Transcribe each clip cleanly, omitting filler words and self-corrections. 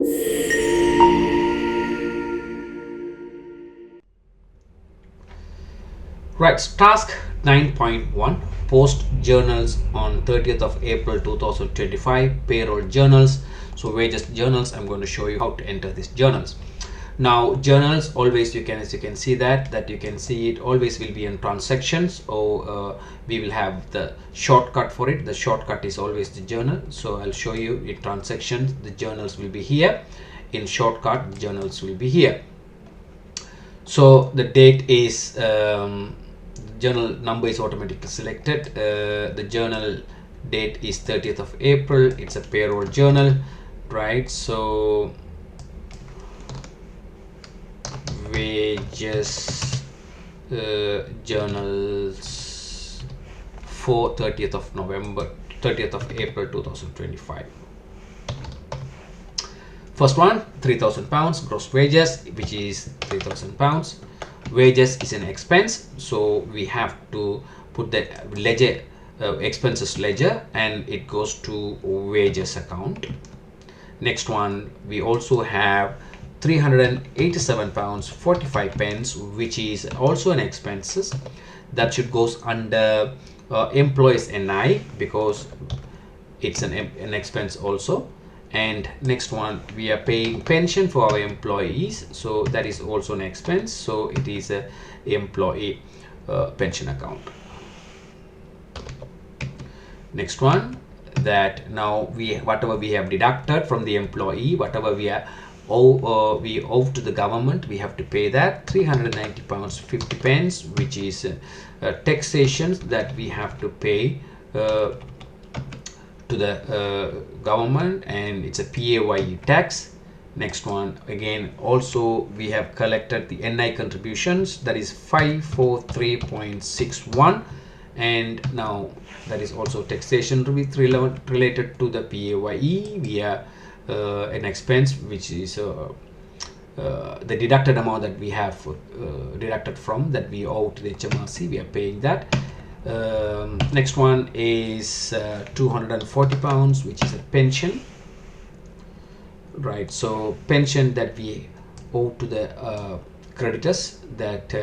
Right, task 9.1, post journals on 30th of April 2025, payroll journals. So wages journals, I'm going to show you how to enter these journals. Now journals always, as you can see that you can see it always will be in transactions, or we will have the shortcut for it. The shortcut is always the journal. So I'll show you in transactions, the journals will be here. In shortcut, journals will be here. So the date is journal number is automatically selected. The journal date is 30th of April. It's a payroll journal, right? So wages journals for 30th of April 2025. First one, £3,000 gross wages, which is £3,000. Wages is an expense, so we have to put that ledger, expenses ledger, and it goes to wages account. Next one, we also have £387.45, which is also an expenses. That should goes under employees NI, because it's an expense also. And next one, we are paying pension for our employees, so that is also an expense, so it is a employee pension account. Next one, that now whatever we have deducted from the employee, whatever we owe to the government, we have to pay that £390.50, which is taxation that we have to pay to the government, and it's a PAYE tax. Next one, again also we have collected the NI contributions, that is 543.61, and now that is also taxation related to the PAYE via an expense, which is the deducted amount that we have deducted from that we owe to the HMRC. We are paying that. Next one is £240, which is a pension, right? So pension that we owe to the creditors, that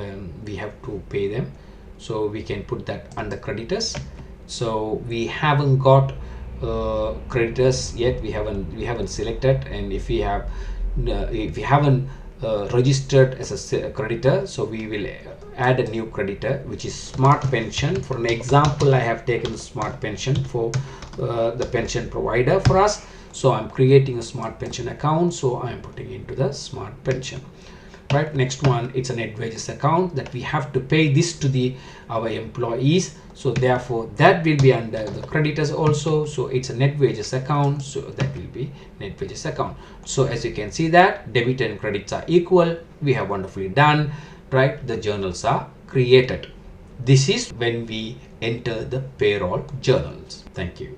we have to pay them, so we can put that under creditors. So we haven't got creditors yet, we haven't selected, and if we haven't registered as a creditor, so we will add a new creditor, which is smart pension. For an example, I have taken the smart pension for the pension provider for us, so I'm creating a smart pension account, so I'm putting into the smart pension, right? Next one, it's a net wages account that we have to pay this to our employees, so therefore that will be under the creditors also, so it's a net wages account, so that will be net wages account. So as you can see that debit and credits are equal, we have wonderfully done, right? The journals are created. This is when we enter the payroll journals. Thank you.